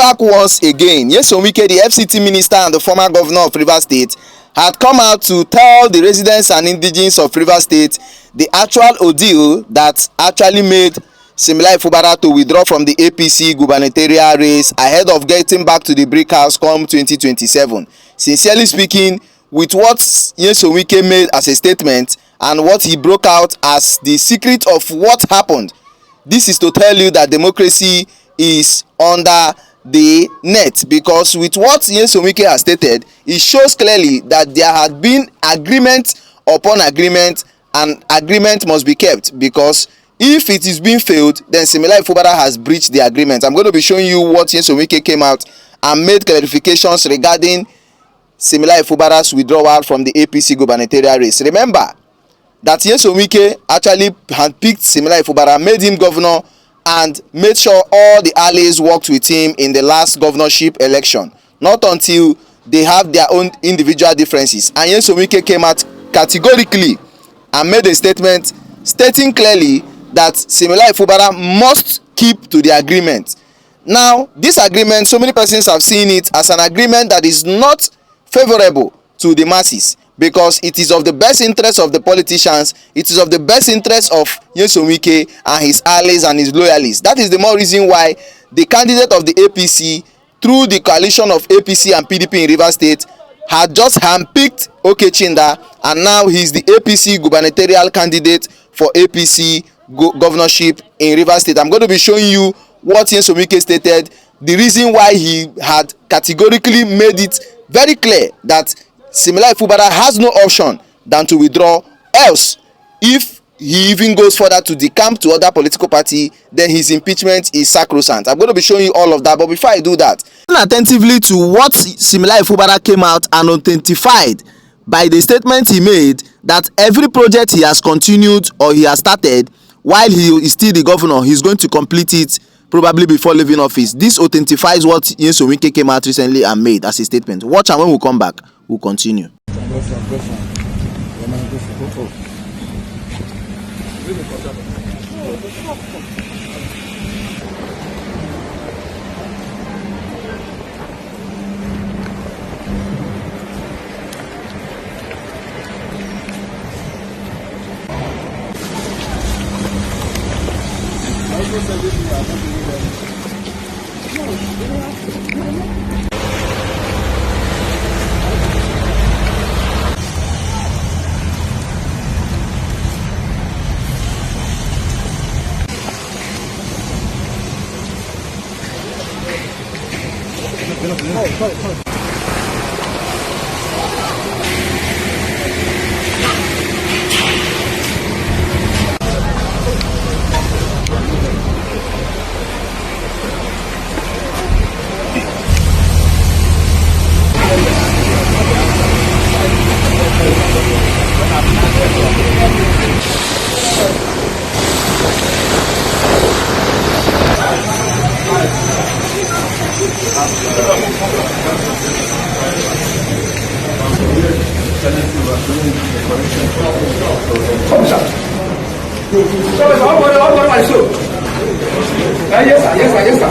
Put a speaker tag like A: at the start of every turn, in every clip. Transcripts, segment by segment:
A: back once again. Nyesom Wike, the FCT minister and the former governor of Rivers State, had come out to tell the residents and indigenes of Rivers State the actual ordeal that actually made Similai Fubara to withdraw from the APC gubernatorial race ahead of getting back to the brick house come 2027. Sincerely speaking, with what Nyesom Wike made as a statement and what he broke out as the secret of what happened, this is to tell you that democracy is under the net, because with what Nyesom Wike has stated, it shows clearly that there had been agreement upon agreement, and agreement must be kept, because if it is being failed, then Similai Fubara has breached the agreement. I'm going to be showing you what Nyesom Wike came out and made clarifications regarding Similai Fubara's withdrawal from the APC gubernatorial race. Remember that Nyesom Wike actually handpicked Similai Fubara, made him governor, and made sure all the allies worked with him in the last governorship election. Not until they have their own individual differences. And Nyesom Wike came out categorically and made a statement stating clearly that Similai Fubara must keep to the agreement. Now, this agreement, so many persons have seen it as an agreement that is not favorable to the masses, because it is of the best interest of the politicians, it is of the best interest of Nyesom Wike and his allies and his loyalists. That is the more reason why the candidate of the APC, through the coalition of APC and PDP in Rivers State, had just handpicked Okechinda, and now he is the APC gubernatorial candidate for APC governorship in Rivers State. I'm going to be showing you what Nyesom Wike stated, the reason why he had categorically made it very clear that Similai Fubara has no option than to withdraw. Else, if he even goes further to decamp to other political party, then his impeachment is sacrosanct. I'm going to be showing you all of that, but before I do that, listen attentively to what Similai Fubara came out and authentified by the statement he made that every project he has continued or he has started while he is still the governor, he's going to complete it probably before leaving office. This authentifies what Nyesom Wike came out recently and made as a statement. Watch, and when we come back, we'll continue.
B: Yes, sir.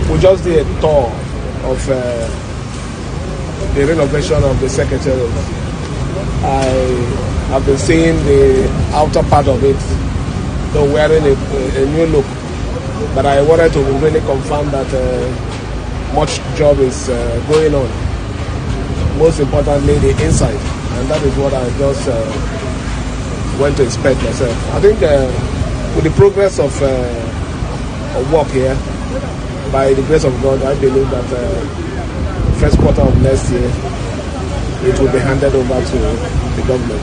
B: We just did a tour of the renovation of the secretariat. I have been seeing the outer part of it, though wearing a new look. But I wanted to really confirm that much job is going on. Most importantly, the inside, and that is what I just went to inspect myself. I think with the progress of work here, by the grace of God, I believe that first quarter of next year, it will be handed over to the government.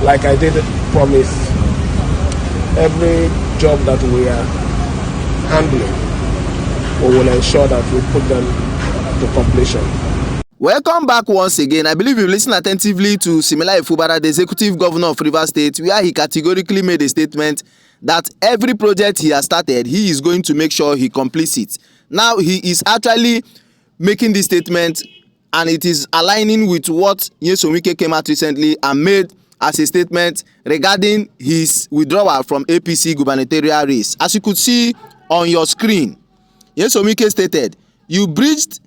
B: Like I did promise, every job that we are handling, we will ensure that we put them to completion.
A: Welcome back once again. I believe you listened attentively to Siminalayi Fubara, the executive governor of Rivers State, where he categorically made a statement that every project he has started, he is going to make sure he completes it. Now he is actually making this statement, and it is aligning with what Nyesom Wike came out recently and made as a statement regarding his withdrawal from APC gubernatorial race. As you could see on your screen, Nyesom Wike stated, "You breached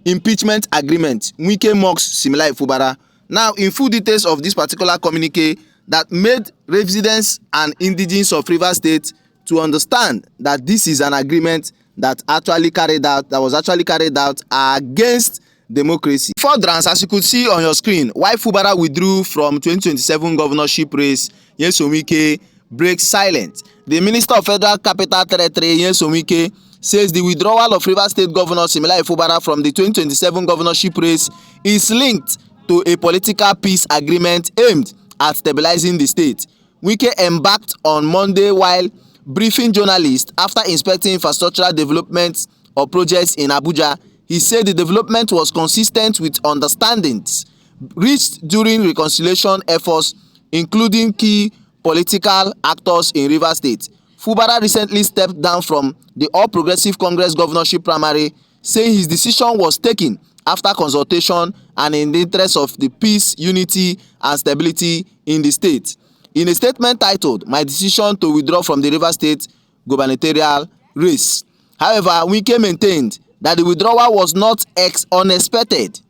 A: impeachment agreement." Wike mocks Siminalayi Fubara. Now, in full details of this particular communique that made residents and indigenes of Rivers State to understand that this is an agreement that was actually carried out against democracy. Furtherance, as you could see on your screen, why Fubara withdrew from 2027 governorship race, Nyesom Wike breaks silence. The Minister of Federal Capital Territory, Nyesom Wike, says the withdrawal of Rivers State Governor Siminalayi Fubara from the 2027 governorship race is linked to a political peace agreement aimed at stabilizing the state. Wike embarked on Monday while briefing journalists after inspecting infrastructural developments or projects in Abuja. He said the development was consistent with understandings reached during reconciliation efforts, including key political actors in Rivers State. Fubara recently stepped down from the All Progressive Congress governorship primary, saying his decision was taken after consultation and in the interest of the peace, unity, and stability in the state. In a statement titled, "My decision to withdraw from the Rivers State gubernatorial race." However, Wike maintained that the withdrawal was not unexpected,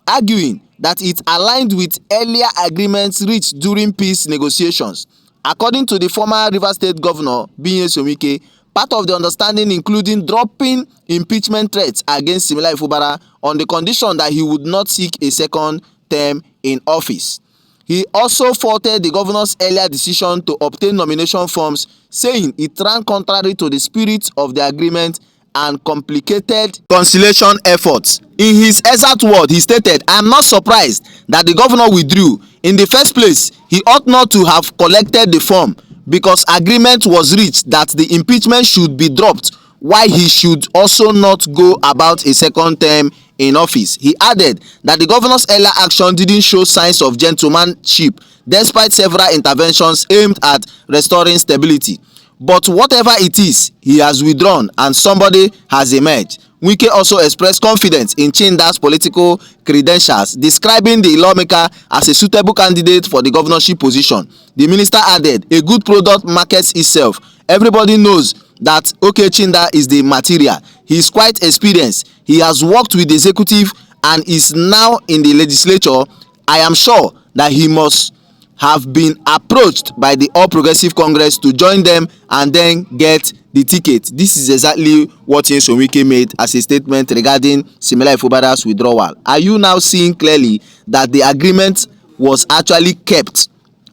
A: arguing that it aligned with earlier agreements reached during peace negotiations. According to the former Rivers State Governor, Nyesom Wike, part of the understanding including dropping impeachment threats against Siminalayi Fubara on the condition that he would not seek a second term in office. He also faulted the governor's earlier decision to obtain nomination forms, saying it ran contrary to the spirit of the agreement and complicated conciliation efforts. In his exact word, he stated, "I am not surprised that the governor withdrew. In the first place, he ought not to have collected the form because agreement was reached that the impeachment should be dropped, while he should also not go about a second term in office." He added that the governor's earlier action didn't show signs of gentlemanship despite several interventions aimed at restoring stability. But whatever it is, he has withdrawn and somebody has emerged. Wike also expressed confidence in Chinda's political credentials, describing the lawmaker as a suitable candidate for the governorship position. The minister added, "A good product markets itself. Everybody knows that OK Chinda is the material. He is quite experienced. He has worked with the executive and is now in the legislature. I am sure that he must have been approached by the All Progressive Congress to join them and then get the ticket." This is exactly what Nyesom Wike made as a statement regarding Siminalayi Fubara's withdrawal. Are you now seeing clearly that the agreement was actually kept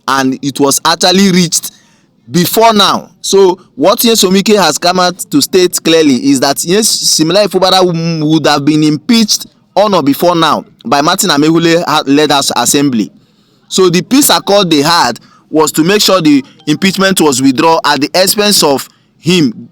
A: and it was actually reached before now? So what Nyesom Wike has come out to state clearly is that Siminalayi Fubara would have been impeached on or before now by Martin Amaewhule-led assembly. So the peace accord they had was to make sure the impeachment was withdrawn at the expense of him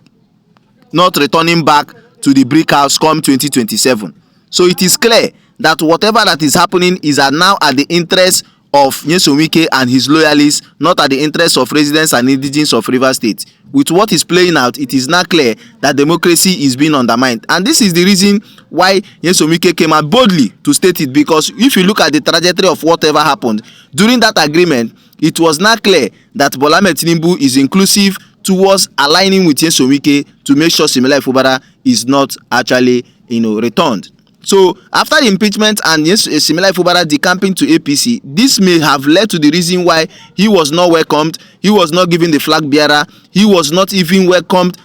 A: not returning back to the brick house come 2027. So it is clear that whatever that is happening is now at the interest of Nyesom Wike and his loyalists, not at the interest of residents and indigenes of Rivers State. With what is playing out, it is now clear that democracy is being undermined. And this is the reason why Nyesom Wike came out boldly to state it, because if you look at the trajectory of whatever happened during that agreement, it was now clear that Bola Ahmed Tinubu is inclusive towards aligning with Nyesom Wike to make sure Siminalayi Fubara is not actually returned. So after the impeachment and Siminalayi Fubara decamping to APC, this may have led to the reason why he was not welcomed, he was not given the flag bearer, he was not even welcomed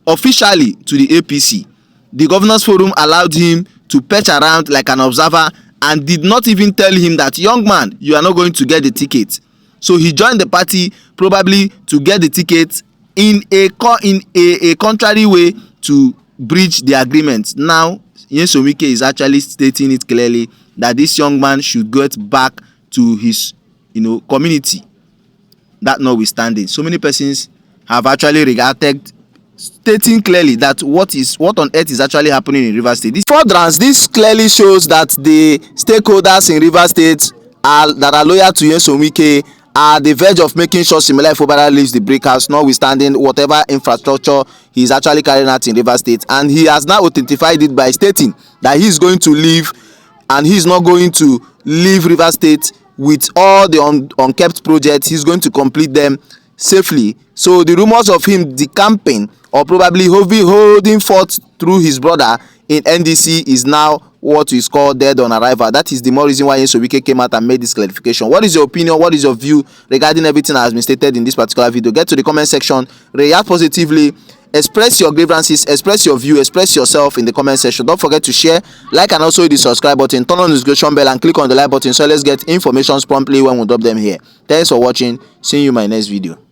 A: officially to the APC. The Governors Forum allowed him to perch around like an observer and did not even tell him that, "Young man, you are not going to get the ticket." So he joined the party probably to get the ticket in a contrary way to breach the agreement. Now Nyesom Wike is actually stating it clearly that this young man should get back to his community. That notwithstanding, so many persons have actually reacted, stating clearly that what on earth is actually happening in Rivers State. This clearly shows that the stakeholders in Rivers State that are loyal to Nyesom Wike are the verge of making sure Similar Fubara leaves the brick house, notwithstanding whatever infrastructure he is actually carrying out in Rivers State. And he has now authentified it by stating that he is going to leave, and he is not going to leave Rivers State with all the unkept projects. He's going to complete them safely. So the rumors of him decamping or probably holding forth through his brother in NDC is now what is called dead on arrival. That is the more reason why Nyesom Wike came out and made this clarification. What is your opinion? What is your view regarding everything that has been stated in this particular video? Get to the comment section, react positively, express your grievances, express your view, express yourself in the comment section. Don't forget to share, like, and also hit the subscribe button, turn on the notification bell, and click on the like button so let's get informations promptly when we drop them here. Thanks for watching. See you in my next video.